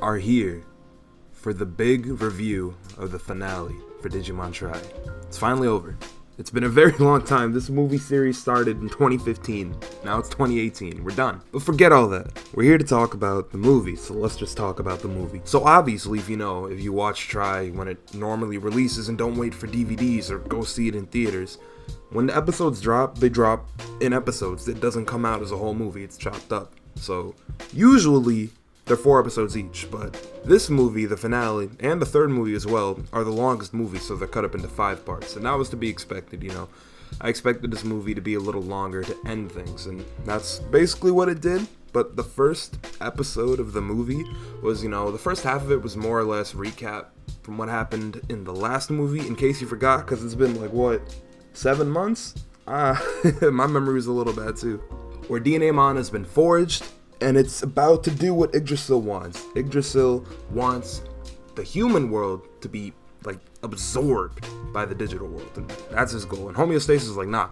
are here for the big review of the finale for Digimon Try. It's finally over. It's been a very long time. This movie series started in 2015. Now it's 2018. We're done. But forget all that. We're here to talk about the movie, so let's just talk about the movie. So obviously, if you watch Try when it normally releases and don't wait for DVDs or go see it in theaters, when the episodes drop, they drop in episodes. It doesn't come out as a whole movie. It's chopped up. So usually they're 4 episodes each, but this movie, the finale, and the third movie as well, are the longest movies, so they're cut up into 5 parts, and that was to be expected, I expected this movie to be a little longer to end things, and that's basically what it did. But the first episode of the movie was, the first half of it was more or less recap from what happened in the last movie, in case you forgot, because it's been 7 months? My memory was a little bad too. Where Daigo has been forged, and it's about to do what Yggdrasil wants. Yggdrasil wants the human world to be, absorbed by the digital world. And that's his goal. And Homeostasis is like, nah.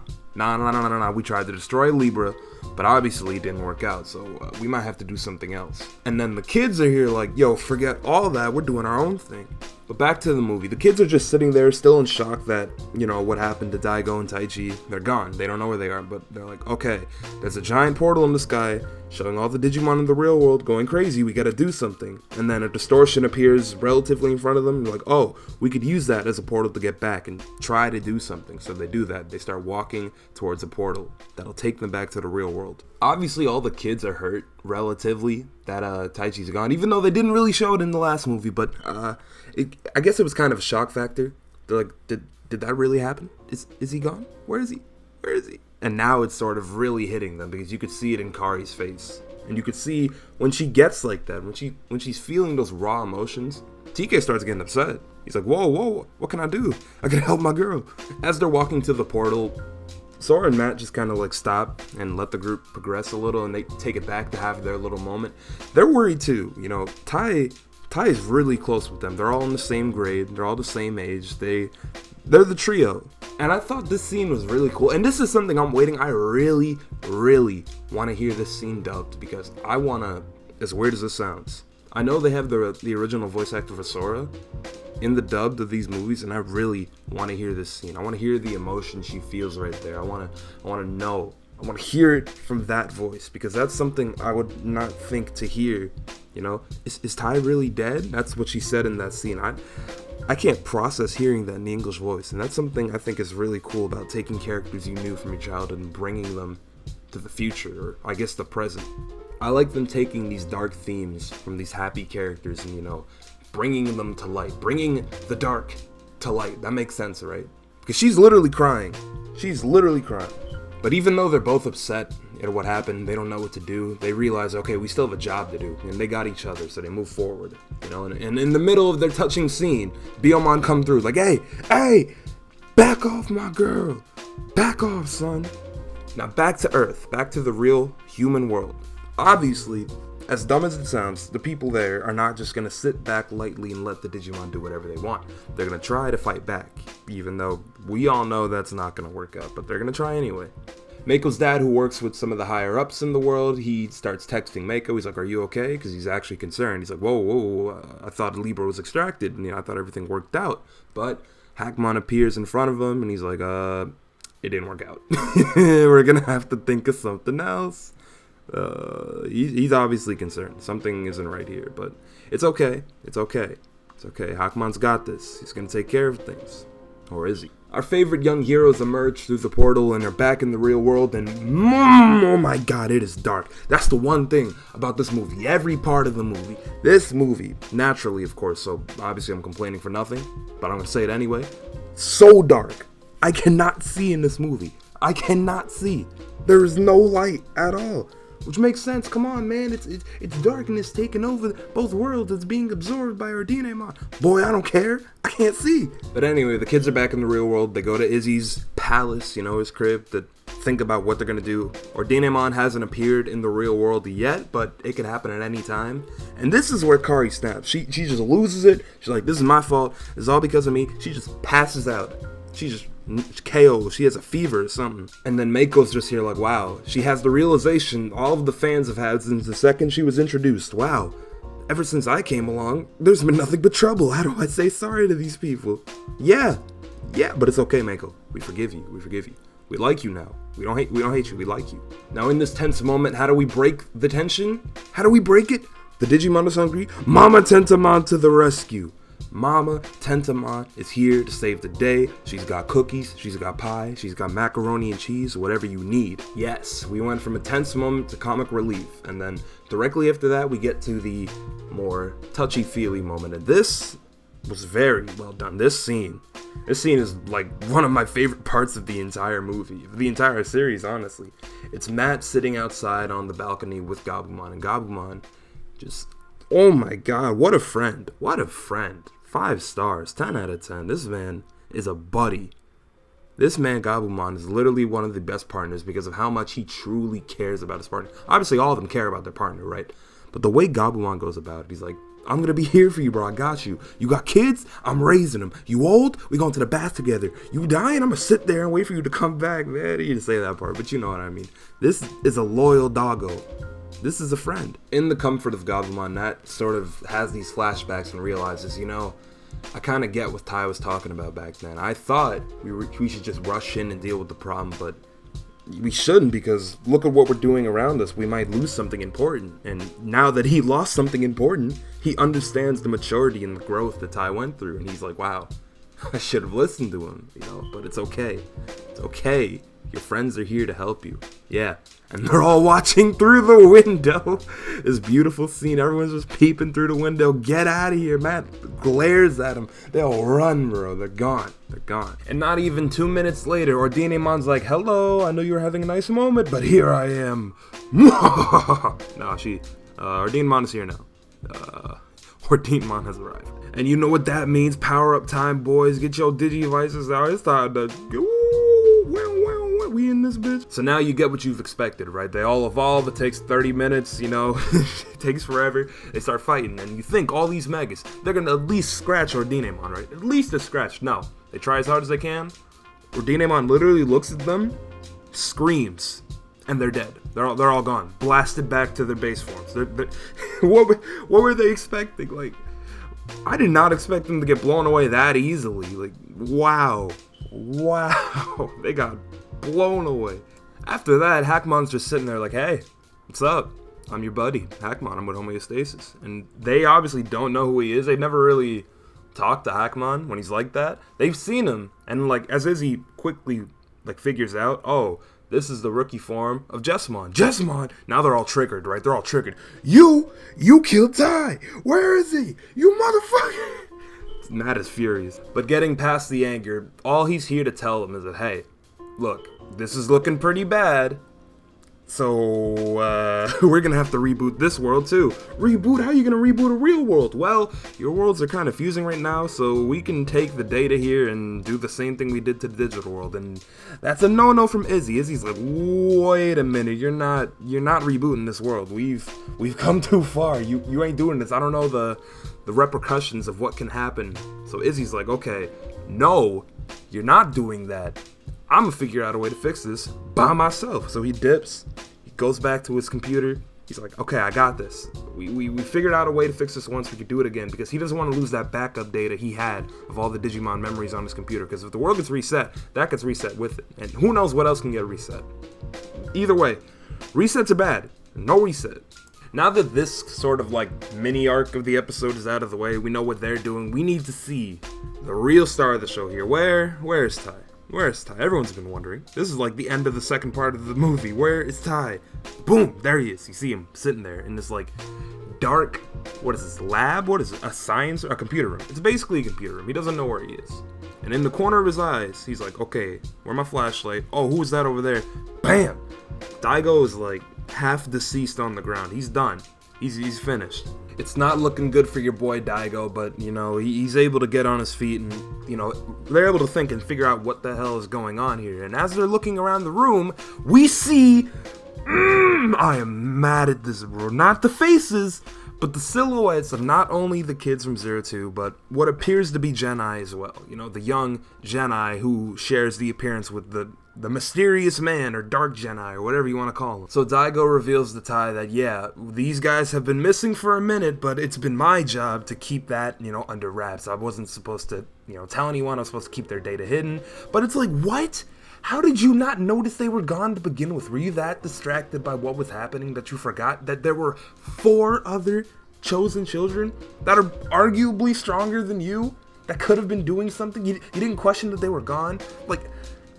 We tried to destroy Libra, but obviously it didn't work out, so we might have to do something else. And then the kids are here like, yo, forget all that. We're doing our own thing. But back to the movie. The kids are just sitting there still in shock that, what happened to Daigo and Taichi. They're gone. They don't know where they are, but they're like, okay, there's a giant portal in the sky showing all the Digimon in the real world going crazy. We gotta do something. And then a distortion appears relatively in front of them. They're like, oh, we could use that as a portal to get back and try to do something. So they do that. They start walking towards a portal that'll take them back to the real world. Obviously, all the kids are hurt relatively that Taichi's gone, even though they didn't really show it in the last movie, but I guess it was kind of a shock factor. They're like, did that really happen? Is he gone? Where is he? And now it's sort of really hitting them because you could see it in Kari's face. And you could see when she gets like that, when she's feeling those raw emotions, TK starts getting upset. He's like, whoa, what can I do? I can help my girl. As they're walking to the portal, Sora and Matt just kind of stop and let the group progress a little, and they take it back to have their little moment. They're worried too. Tai is really close with them. They're all in the same grade. They're all the same age. They're the trio. And I thought this scene was really cool. And this is something I'm waiting. I really, really want to hear this scene dubbed because I want to, as weird as this sounds, I know they have the original voice actor for Sora in the dubbed of these movies, and I really want to hear this scene. I want to hear the emotion she feels right there. I want to know. I want to hear it from that voice because that's something I would not think to hear. Is Tai really dead? That's what she said in that scene. I can't process hearing that in the English voice, and that's something I think is really cool about taking characters you knew from your childhood and bringing them to the future, or I guess the present. I like them taking these dark themes from these happy characters and, bringing them to light, bringing the dark to light. That makes sense, right? Because she's literally crying. But even though they're both upset at what happened, they don't know what to do. They realize, okay, we still have a job to do, and they got each other, so they move forward. And in the middle of their touching scene, Biyomon come through like, hey, back off my girl, back off, son. Now back to Earth, back to the real human world. Obviously, as dumb as it sounds, the people there are not just gonna sit back lightly and let the Digimon do whatever they want. They're gonna try to fight back, even though we all know that's not gonna work out, but they're gonna try anyway. Maiko's dad, who works with some of the higher ups in the world, he starts texting Meiko. He's like, are you okay? Because he's actually concerned. He's like, whoa, I thought Libra was extracted, and I thought everything worked out. But Hackmon appears in front of him, and he's like, it didn't work out. We're gonna have to think of something else. He's obviously concerned. Something isn't right here, but it's okay. Hackmon's got this. He's gonna take care of things. Or is he? Our favorite young heroes emerge through the portal and are back in the real world, and oh my god, it is dark. That's the one thing about this movie. Every part of the movie. This movie, naturally, of course, so obviously I'm complaining for nothing, but I'm gonna say it anyway. So dark. I cannot see in this movie. I cannot see. There is no light at all. Which makes sense. Come on, man. It's darkness taking over both worlds. It's being absorbed by our Daigo. Boy, I don't care. I can't see. But anyway, the kids are back in the real world. They go to Izzy's palace, his crib, to think about what they're going to do. Or Daigo hasn't appeared in the real world yet, but it could happen at any time. And this is where Kari snaps. She just loses it. She's like, this is my fault. It's all because of me. She just passes out. She just KO. She has a fever or something. And then Meiko's just here like, wow. She has the realization all of the fans have had since the second she was introduced. Wow. ever since I came along, there's been nothing but trouble. How do I say sorry to these people? Yeah, but it's okay, Meiko. We forgive you. We like you now. We don't hate you. We like you. Now in this tense moment, how do we break the tension? How do we break it? The Digimon is hungry. Mama Tentamon to the rescue. Mama Tentamon is here to save the day. She's got cookies, she's got pie, she's got macaroni and cheese, whatever you need. Yes, we went from a tense moment to comic relief, and then directly after that we get to the more touchy-feely moment, and this was very well done. This scene is like one of my favorite parts of the entire movie, the entire series, honestly. It's Matt sitting outside on the balcony with Gabumon, and Gabumon just, oh my god, what a friend. 5 stars, 10 out of 10. This man is a buddy. This man, Gabumon, is literally one of the best partners because of how much he truly cares about his partner. Obviously, all of them care about their partner, right? But the way Gabumon goes about it, he's like, I'm going to be here for you, bro. I got you. You got kids? I'm raising them. You old? We going to the bath together. You dying? I'm going to sit there and wait for you to come back, man. You didn't say that part, but you know what I mean. This is a loyal doggo. This is a friend. In the comfort of Gabumon, Nat sort of has these flashbacks and realizes, I kind of get what Ty was talking about back then. I thought we should just rush in and deal with the problem, but we shouldn't, because look at what we're doing around us. We might lose something important. And now that he lost something important, he understands the maturity and the growth that Ty went through. And he's like, wow, I should have listened to him, but it's okay. It's okay. Your friends are here to help you. Yeah. And they're all watching through the window. This beautiful scene. Everyone's just peeping through the window. Get out of here. Matt glares at them. They'll run, bro. They're gone. And not even 2 minutes later, Ordinemon's like, hello, I know you were having a nice moment, but here I am. Ordinemon is here now. Ordinemon has arrived. And you know what that means. Power up time, boys. Get your Digivices out. It's time to go. We in this bitch. So now you get what you've expected, right? They all evolve. It takes 30 minutes, it takes forever. They start fighting, and you think all these megas, they're gonna at least scratch Ordinemon, right? At least a scratch. No, they try as hard as they can. Ordinemon literally looks at them, screams, and they're dead. They're all gone, blasted back to their base forms. What were they expecting? Like, I did not expect them to get blown away that easily. Like, wow, they got blown away. After that, Hackmon's just sitting there like, hey, what's up? I'm your buddy, Hackmon. I'm with Homeostasis. And they obviously don't know who he is. They've never really talked to Hackmon when he's like that. They've seen him, and like as Izzy quickly figures out, oh, this is the rookie form of Jessamon. Now they're all triggered, right? They're all triggered. You killed Ty. Where is he? You motherfucker. Matt is furious. But getting past the anger, all he's here to tell them is that, hey, look, this is looking pretty bad, so we're gonna have to reboot this world too. Reboot? How are you gonna reboot a real world? Well, your worlds are kind of fusing right now, so we can take the data here and do the same thing we did to the digital world. And that's a no-no from Izzy. Izzy's like, wait a minute, you're not rebooting this world. We've come too far. You ain't doing this. I don't know the repercussions of what can happen. So Izzy's like, okay, no, you're not doing that. I'm gonna figure out a way to fix this by myself. So he dips, he goes back to his computer. He's like, okay, I got this. We figured out a way to fix this once. We could do it again, because he doesn't want to lose that backup data he had of all the Digimon memories on his computer. Because if the world gets reset, that gets reset with it. And who knows what else can get reset. Either way, resets are bad. No reset. Now that this sort of mini arc of the episode is out of the way, we know what they're doing. We need to see the real star of the show here. Where is Ty? Where's Ty? Everyone's been wondering. This is the end of the second part of the movie. Where is Ty? Boom! There he is. You see him sitting there in this dark, what is this, lab? What is it? A computer room. It's basically a computer room. He doesn't know where he is. And in the corner of his eyes, he's like, okay, where's my flashlight? Oh, who's that over there? Bam! Daigo is half deceased on the ground. He's done. He's finished. It's not looking good for your boy Daigo, but he's able to get on his feet, and they're able to think and figure out what the hell is going on here. And as they're looking around the room, we see I am mad at this, bro. Not the faces, but the silhouettes of not only the kids from Zero Two, but what appears to be Gen-I as well. You know, the young Gen-I who shares the appearance with the mysterious man, or dark Gen-I, or whatever you want to call him. So Daigo reveals to Tai that, yeah, these guys have been missing for a minute, but it's been my job to keep that, you know, under wraps. I wasn't supposed to, you know, tell anyone. I was supposed to keep their data hidden. But it's like, what? How did you not notice they were gone to begin with? Were you that distracted by what was happening that you forgot that there were 4 other chosen children that are arguably stronger than you, that could have been doing something? You didn't question that they were gone? Like,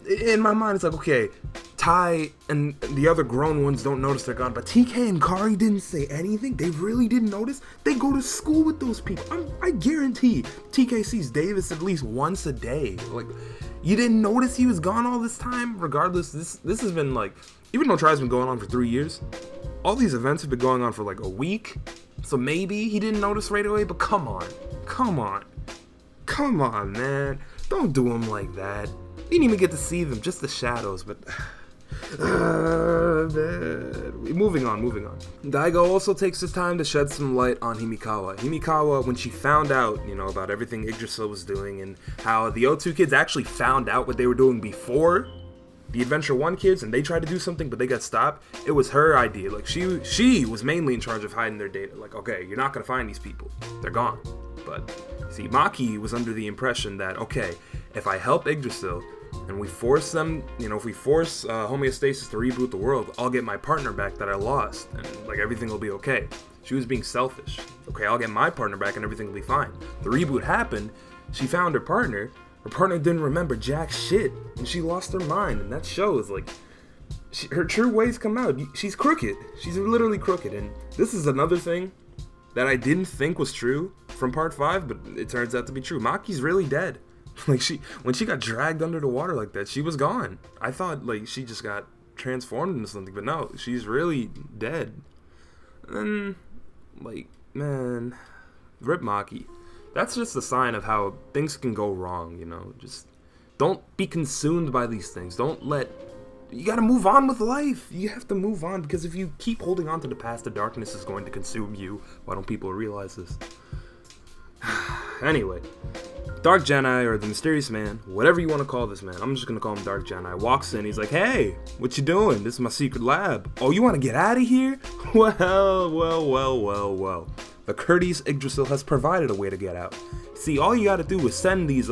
in my mind, it's like, okay, Tai and the other grown ones don't notice they're gone, but TK and Kari didn't say anything? They really didn't notice? They go to school with those people. I guarantee TK sees Davis at least once a day. Like, you didn't notice he was gone all this time? Regardless, this has been like, even though Tri's been going on for 3 years, all these events have been going on for like a week. So maybe he didn't notice right away, but come on, man. Don't do him like that. You didn't even get to see them, just the shadows, but... Moving on. Daigo also takes his time to shed some light on Himikawa. Himikawa, when she found out, you know, about everything Yggdrasil was doing and how the O2 kids actually found out what they were doing before the Adventure 1 kids, and they tried to do something, but they got stopped. It was her idea. Like, she was mainly in charge of hiding their data. Like, okay, you're not gonna find these people. They're gone. But, see, Maki was under the impression that, okay, if I help Yggdrasil, and we force them, you know, if we force homeostasis to reboot the world, I'll get my partner back that I lost, and, like, everything will be okay. She was being selfish. Okay, I'll get my partner back and everything will be fine. The reboot happened, she found her partner didn't remember jack shit, and she lost her mind, and that shows, like, her true ways come out. She's crooked. She's literally crooked, and this is another thing that I didn't think was true from part 5, but it turns out to be true. Maki's really dead. Like, when she got dragged under the water like that, she was gone. I thought, like, she just got transformed into something, but no, she's really dead. And, like, man, rip Maki. That's just a sign of how things can go wrong, you know? Just don't be consumed by these things. You gotta move on with life. You have to move on, because if you keep holding on to the past, the darkness is going to consume you. Why don't people realize this? Anyway, Dark Gen-I, or the mysterious man, whatever you want to call this man, I'm just gonna call him Dark Gen-I, walks in, he's like, hey, what you doing? This is my secret lab. Oh, you want to get out of here? Well. The courteous Yggdrasil has provided a way to get out. See, all you gotta do is send these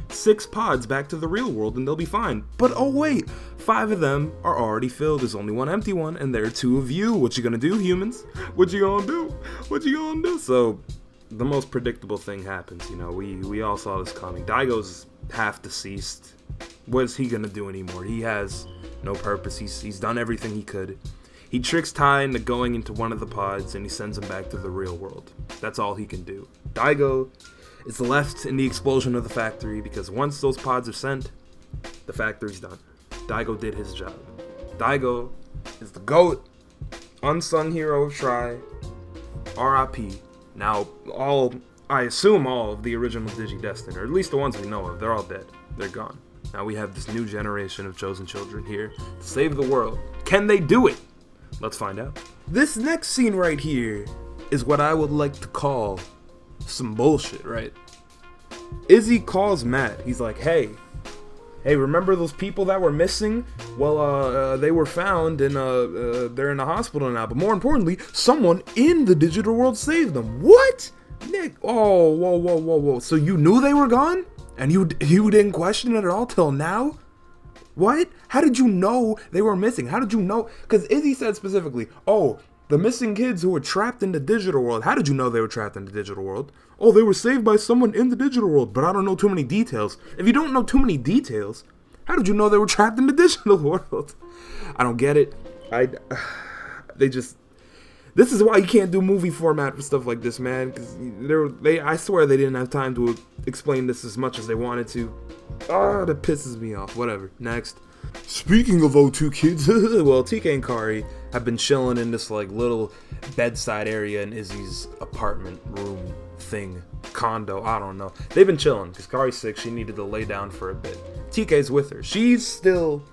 6 pods back to the real world and they'll be fine. But oh wait, 5 of them are already filled. There's only 1 empty one, and there are 2 of you. What you gonna do, humans? What you gonna do? So, the most predictable thing happens, you know. We all saw this coming. Daigo's half deceased. What is he gonna do anymore? He has no purpose. He's done everything he could. He tricks Tai into going into one of the pods, and he sends him back to the real world. That's all he can do. Daigo is left in the explosion of the factory, because once those pods are sent, the factory's done. Daigo did his job. Daigo is the GOAT, unsung hero of Tri, R.I.P. Now, I assume all of the original Digi-Destined, or at least the ones we know of, they're all dead. They're gone. Now we have this new generation of chosen children here to save the world. Can they do it? Let's find out. This next scene right here is what I would like to call some bullshit, right? Izzy calls Matt. He's like, hey, remember those people that were missing? Well, they were found, and they're in the hospital now. But more importantly, someone in the digital world saved them. What? Nick, oh, whoa. So you knew they were gone? And you didn't question it at all till now? What? How did you know they were missing? How did you know? Because Izzy said specifically, oh, the missing kids who were trapped in the digital world. How did you know they were trapped in the digital world? Oh, they were saved by someone in the digital world, but I don't know too many details. If you don't know too many details, how did you know they were trapped in the digital world? I don't get it. This is why you can't do movie format for stuff like this, man. Because I swear they didn't have time to explain this as much as they wanted to. That pisses me off. Whatever. Next. Speaking of O2 kids, well, TK and Kari have been chilling in this like little bedside area in Izzy's apartment room thing, condo, I don't know. They've been chilling because Kari's sick. She needed to lay down for a bit. TK's with her. She's still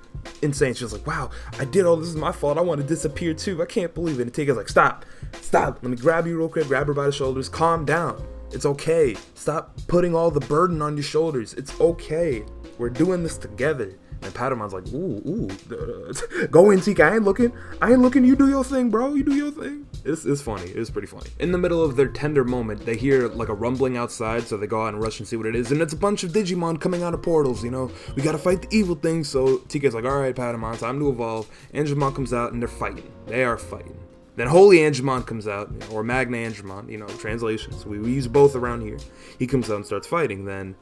insane. She's like, wow, I did all this, is my fault. I want to disappear too. I can't believe it. And Tika's like, stop. Let me grab you real quick. Grab her by the shoulders. Calm down. It's okay. Stop putting all the burden on your shoulders. It's okay. We're doing this together. And Padamon's like, go in, Tika. I ain't looking. You do your thing, bro. You do your thing. It's funny. It's pretty funny. In the middle of their tender moment, they hear like a rumbling outside, so they go out and rush and see what it is. And it's a bunch of Digimon coming out of portals, you know. We gotta fight the evil thing. So Tika's like, all right, Padamon, time to evolve. Angemon comes out and they're fighting. They are fighting. Then Holy Angemon comes out, or Magna Angemon, you know, translations. We use both around here. He comes out and starts fighting. Then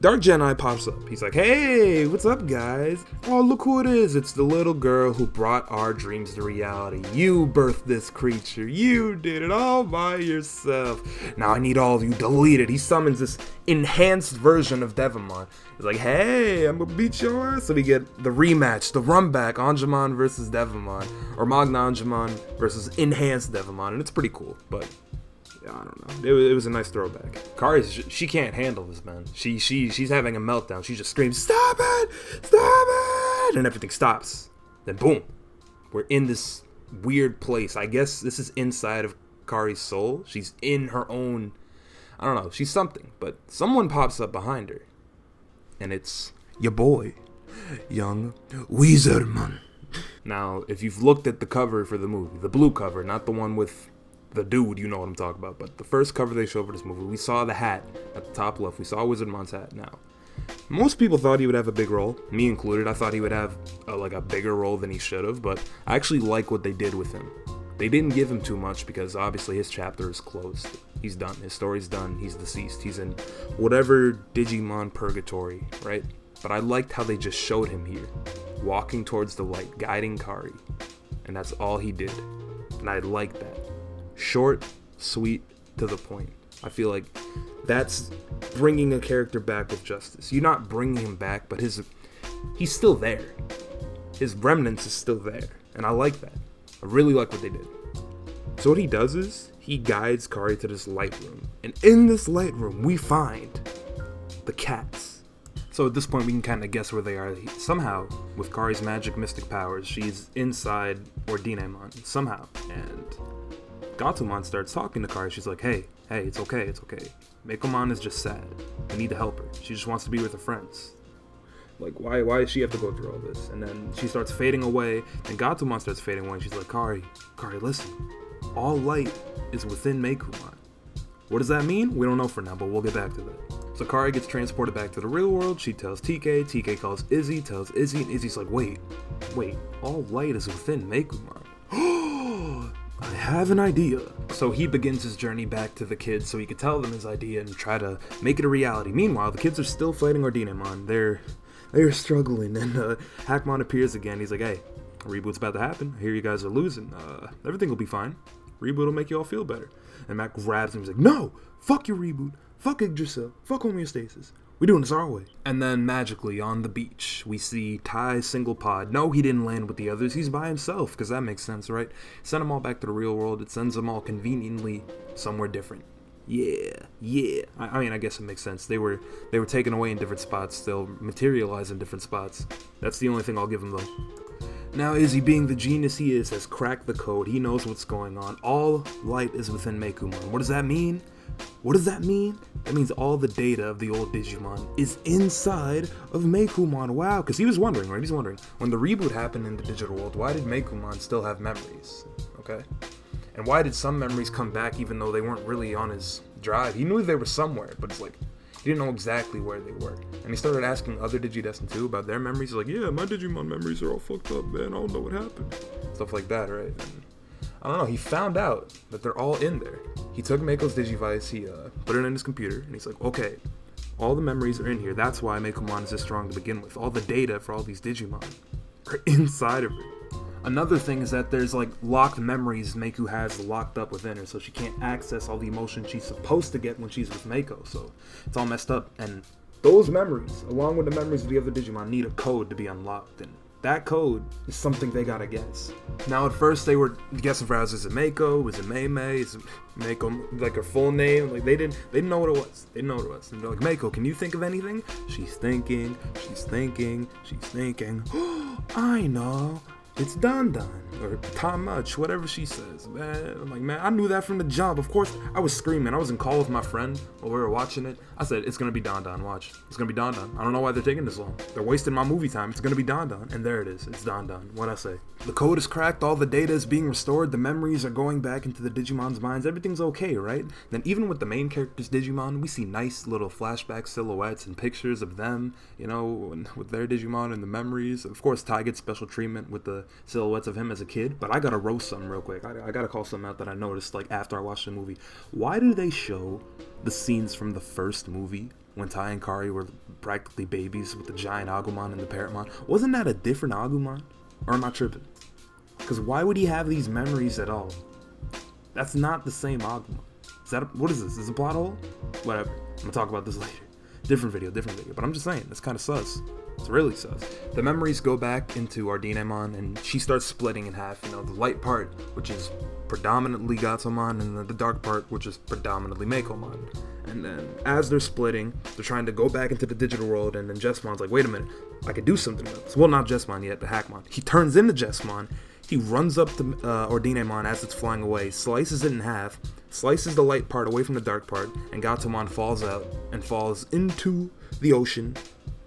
Dark Jedi pops up. He's like, hey, what's up, guys? Oh, look who it is. It's the little girl who brought our dreams to reality. You birthed this creature. You did it all by yourself. Now I need all of you deleted. He summons this enhanced version of Devimon. He's like, hey, I'm gonna beat your ass. So we get the rematch, the run back, Angemon versus Devimon, or Magna Angemon versus enhanced Devimon, and it's pretty cool, but yeah, I don't know. It was a nice throwback. Kari, she can't handle this, man. She's having a meltdown. She just screams, stop it, and everything stops. Then boom, we're in this weird place. I guess this is inside of Kari's soul. She's in her own, I don't know, she's something, but someone pops up behind her, and it's your boy, young Weezerman. Now, if you've looked at the cover for the movie, the blue cover, not the one with the dude, you know what I'm talking about, but the first cover they showed for this movie, we saw the hat at the top left. We saw Wizardmon's hat. Now, most people thought he would have a big role, me included. I thought he would have a bigger role than he should have, but I actually like what they did with him. They didn't give him too much because obviously his chapter is closed. He's done. His story's done. He's deceased. He's in whatever Digimon purgatory, right? But I liked how they just showed him here, walking towards the light, guiding Kari, and that's all he did, and I like that. Short, sweet, to the point. I feel like that's bringing a character back with justice. You're not bringing him back, but he's still there. His remnants is still there, and I like that. I really like what they did. So what he does is, he guides Kari to this light room, and in this light room, we find the cats. So at this point, we can kind of guess where they are. Somehow, with Kari's magic mystic powers, she's inside Ordinamon, somehow, and Gatomon starts talking to Kari. She's like, hey, it's okay. Meicoomon is just sad. We need to help her. She just wants to be with her friends. Like, why does she have to go through all this? And then she starts fading away, and Gatomon starts fading away, and she's like, Kari, listen. All light is within Meicoomon. What does that mean? We don't know for now, but we'll get back to that. So Kari gets transported back to the real world. She tells TK calls Izzy, tells Izzy, and Izzy's like, wait, all light is within Meicoomon. I have an idea. So he begins his journey back to the kids so he could tell them his idea and try to make it a reality. Meanwhile, the kids are still fighting Ordinamon. They're struggling, and Hackmon appears again. He's like, hey, a reboot's about to happen. I hear you guys are losing. Everything will be fine. Reboot will make you all feel better. And Mac grabs him. He's like, no, fuck your reboot. Fuck Yggdrasil. Fuck homeostasis. We're doing this our way. And then magically on the beach, we see Ty's single pod. No, he didn't land with the others. He's by himself, because that makes sense, right? Send them all back to the real world. It sends them all conveniently somewhere different. Yeah. I mean, I guess it makes sense. They were taken away in different spots. They'll materialize in different spots. That's the only thing I'll give them, though. Now, Izzy, being the genius he is, has cracked the code. He knows what's going on. All light is within Meicoomon. What does that mean? That means all the data of the old Digimon is inside of Meicoomon. Wow, because he was wondering, right? He's wondering, when the reboot happened in the digital world, why did Meicoomon still have memories? Okay? And why did some memories come back even though they weren't really on his drive? He knew they were somewhere, but it's like, he didn't know exactly where they were. And he started asking other Digidestined too about their memories. He's like, yeah, my Digimon memories are all fucked up, man. I don't know what happened. Stuff like that, right? And I don't know, he found out that they're all in there. He took Meiko's Digivice, he put it in his computer, and he's like, okay, all the memories are in here. That's why Meicoomon is this strong to begin with. All the data for all these Digimon are inside of her. Another thing is that there's like locked memories Meiku has locked up within her, so she can't access all the emotions she's supposed to get when she's with Meiko. So it's all messed up, and those memories, along with the memories of the other Digimon, need a code to be unlocked, and That code is something they gotta guess. Now, at first, they were guessing for us. Is it Meiko? Is it Mei Mei? Is it Meiko, like her full name? Like, they didn't know what it was. They didn't know what it was. And they're like, Meiko, can you think of anything? She's thinking. I know. It's Don Don, or Tom Much, whatever she says, man. I'm like, man, I knew that from the jump. Of course, I was screaming. I was in call with my friend while we were watching it. I said, it's gonna be Don Don, watch. It's gonna be Don Don. I don't know why they're taking this long. They're wasting my movie time. It's gonna be Don Don. And there it is. It's Don Don. What'd I say? The code is cracked. All the data is being restored. The memories are going back into the Digimon's minds. Everything's okay, right? Then even with the main characters, Digimon, we see nice little flashback silhouettes and pictures of them, you know, with their Digimon and the memories. Of course, Ty gets special treatment with the silhouettes of him as a kid, but I gotta roast something real quick. I gotta call something out that I noticed, like, after I watched the movie. Why do they show the scenes from the first movie when Ty and Kari were practically babies with the giant Agumon and the Parrotmon? Wasn't that a different Agumon? Or am I tripping? Because why would he have these memories at all? That's not the same Agumon. What is this? Is this a plot hole? Whatever. I'm gonna talk about this later. Different video. But I'm just saying, that's kind of sus. It's really sus. The memories go back into Ordinamon, and she starts splitting in half. You know, the light part, which is predominantly Gatomon, and the dark part, which is predominantly Meicoomon. And then, as they're splitting, they're trying to go back into the digital world, and then Jessmon's like, wait a minute, I could do something with this. Well, not Jessmon yet, the Hackmon. He turns into Jessmon. He runs up to Ordinamon as it's flying away, slices it in half, slices the light part away from the dark part, and Gatomon falls out and falls into the ocean,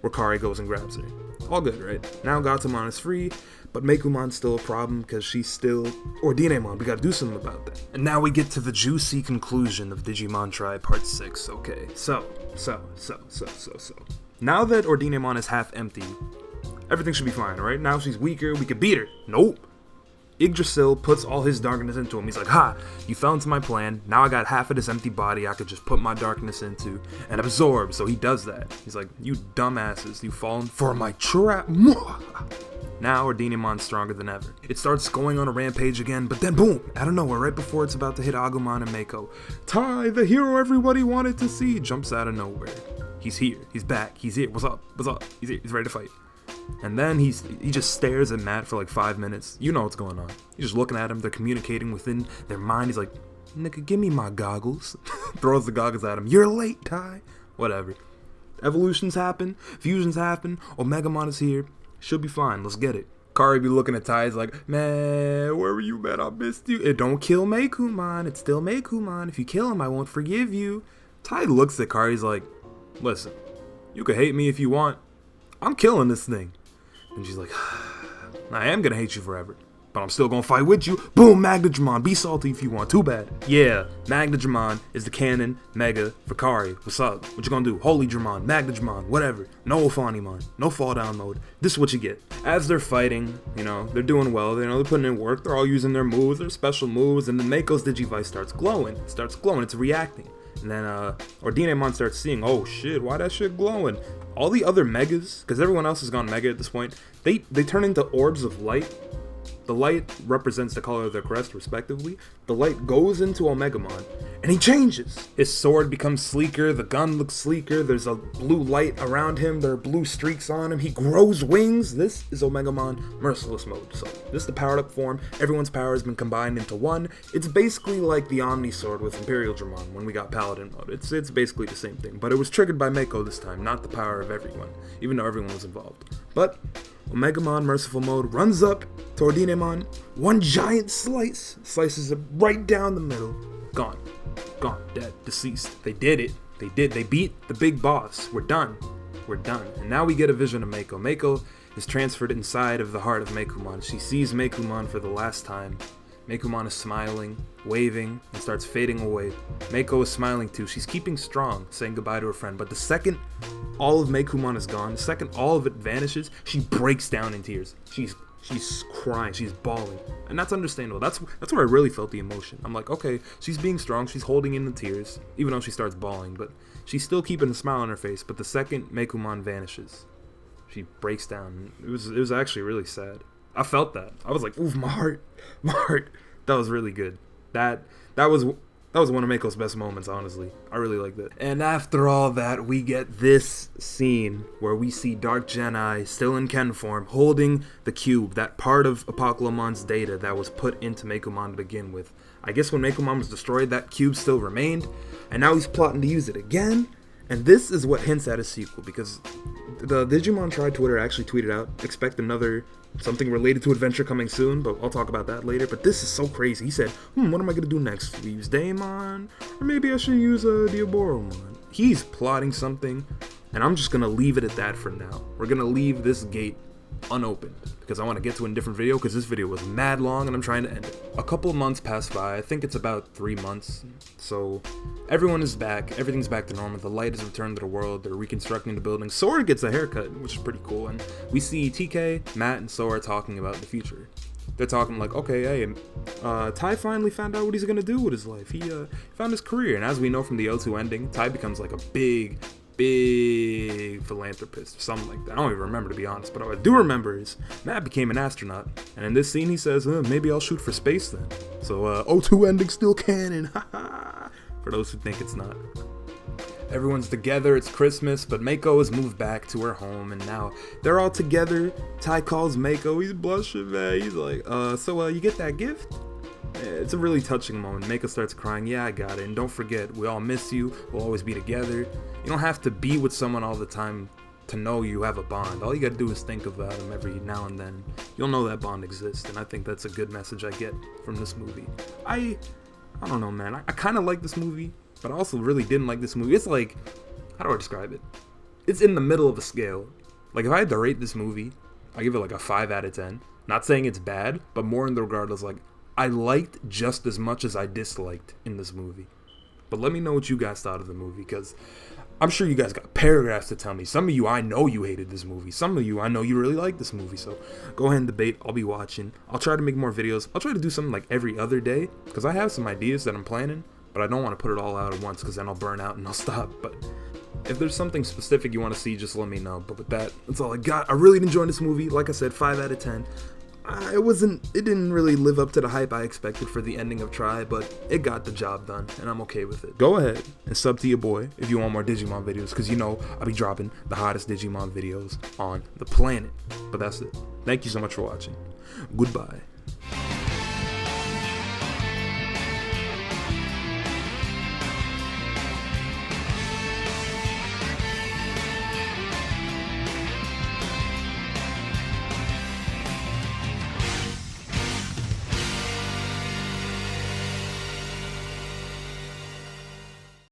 where Kari goes and grabs her. All good, right? Now Gatomon is free, but Meikoomon's still a problem because she's still Ordinamon. We gotta do something about that. And now we get to the juicy conclusion of Digimon Tri Part 6, okay? So. Now that Ordinamon is half empty, everything should be fine, right? Now she's weaker, we could beat her. Nope. Yggdrasil puts all his darkness into him. He's like, ha, you fell into my plan. Now I got half of this empty body I could just put my darkness into and absorb. So he does that. He's like, you dumbasses, you've fallen for my trap. Now Ordinamon's stronger than ever. It starts going on a rampage again, but then boom, out of nowhere, right before it's about to hit Agumon and Meiko, Ty, the hero everybody wanted to see, jumps out of nowhere. He's here. He's back. He's here. What's up? He's here. He's ready to fight. And then he just stares at Matt for like 5 minutes. You know what's going on. He's just looking at him. They're communicating within their mind. He's like, nigga, give me my goggles. Throws the goggles at him. You're late, Ty. Whatever. Evolutions happen. Fusions happen. Omegamon is here. Should be fine. Let's get it. Kari be looking at Ty. He's like, man, where were you, man? I missed you. It don't kill Meicoomon. It's still Meicoomon. If you kill him, I won't forgive you. Ty looks at Kari. He's like, listen, you can hate me if you want. I'm killing this thing. And she's like, I am gonna hate you forever, but I'm still gonna fight with you. Boom, Magnadramon, be salty if you want, too bad. Yeah, Magnadramon is the canon mega for Kari. What's up? What you gonna do? Holy Dramon, Magnadramon, whatever. No Ophanimon, no fall down mode. This is what you get. As they're fighting, you know, they're doing well, you know, they're putting in work, they're all using their moves, their special moves, and then Meiko's Digivice starts glowing, it's reacting. And then Ordinamon starts seeing, oh shit, why that shit glowing? All the other megas, because everyone else has gone mega at this point, they turn into orbs of light. The light represents the color of their crest, respectively. The light goes into Omegamon, and he changes. His sword becomes sleeker, the gun looks sleeker, there's a blue light around him, there are blue streaks on him, he grows wings. This is Omegamon Merciless Mode. So, this is the powered up form, everyone's power has been combined into one. It's basically like the Omni Sword with Imperial Dramon when we got Paladin Mode. It's basically the same thing, but it was triggered by Meiko this time, not the power of everyone, even though everyone was involved. But Omegamon Merciful Mode runs up to Ordinamon, one giant slices it right down the middle. Gone, dead, deceased. They did it. They beat the big boss. We're done. And now we get a vision of Meiko. Meiko is transferred inside of the heart of Meicoomon. She sees Meicoomon for the last time. Meicoomon is smiling, waving, and starts fading away. Meiko is smiling too. She's keeping strong, saying goodbye to her friend. But the second all of Meicoomon is gone, the second all of it vanishes, she breaks down in tears. She's crying, she's bawling. And that's understandable. That's where I really felt the emotion. I'm like, okay, she's being strong, she's holding in the tears, even though she starts bawling, but she's still keeping a smile on her face. But the second Meicoomon vanishes, she breaks down. It was actually really sad. I felt that. I was like, ooh, my heart. That was really good. That was That was one of Meiko's best moments, honestly. I really like that. And after all that, we get this scene where we see Dark Genai, still in Ken form, holding the cube, that part of Apoclomon's data that was put into Meicoomon to begin with. I guess when Meicoomon was destroyed, that cube still remained, and now he's plotting to use it again. And this is what hints at a sequel, because the Digimon Tri Twitter actually tweeted out, expect another something related to adventure coming soon, but I'll talk about that later. But this is so crazy. He said, what am I gonna do next? We use Daemon? Or maybe I should use Diaboromon. He's plotting something, and I'm just gonna leave it at that for now. We're gonna leave this gate unopened, because I want to get to it in a different video, because this video was mad long and I'm trying to end it. A couple months pass by. I think it's about 3 months. So everyone is back. Everything's back to normal. The light has returned to the world. They're reconstructing the building. Sora gets a haircut, which is pretty cool. And we see TK, Matt, and Sora talking about the future. They're talking like, okay, hey, Tai finally found out what he's gonna do with his life. He found his career, and as we know from the O2 ending, Tai becomes like a big philanthropist or something like that. I don't even remember, to be honest, but what I do remember is Matt became an astronaut, and in this scene he says, maybe I'll shoot for space then. So O2 ending still canon, haha, for those who think it's not. Everyone's together, it's Christmas, but Meiko has moved back to her home, and now they're all together. Tai calls Meiko, he's blushing, man. He's like, so you get that gift? It's a really touching moment. Meiko starts crying, yeah, I got it, and don't forget, we all miss you, we'll always be together. You don't have to be with someone all the time to know you have a bond. All you gotta do is think about them every now and then. You'll know that bond exists, and I think that's a good message I get from this movie. I don't know, man. I kind of like this movie, but I also really didn't like this movie. It's like, how do I describe it? It's in the middle of a scale. Like, if I had to rate this movie, I give it like a 5 out of 10. Not saying it's bad, but more in the regard as like, I liked just as much as I disliked in this movie. But let me know what you guys thought of the movie, because I'm sure you guys got paragraphs to tell me. Some of you, I know you hated this movie. Some of you, I know you really liked this movie. So go ahead and debate. I'll be watching. I'll try to make more videos. I'll try to do something like every other day, because I have some ideas that I'm planning, but I don't want to put it all out at once, because then I'll burn out and I'll stop. But if there's something specific you want to see, just let me know. But with that, that's all I got. I really enjoyed this movie. Like I said, 5 out of 10. It didn't really live up to the hype I expected for the ending of Tri, but it got the job done, and I'm okay with it. Go ahead and sub to your boy if you want more Digimon videos, because you know I'll be dropping the hottest Digimon videos on the planet. But that's it. Thank you so much for watching. Goodbye.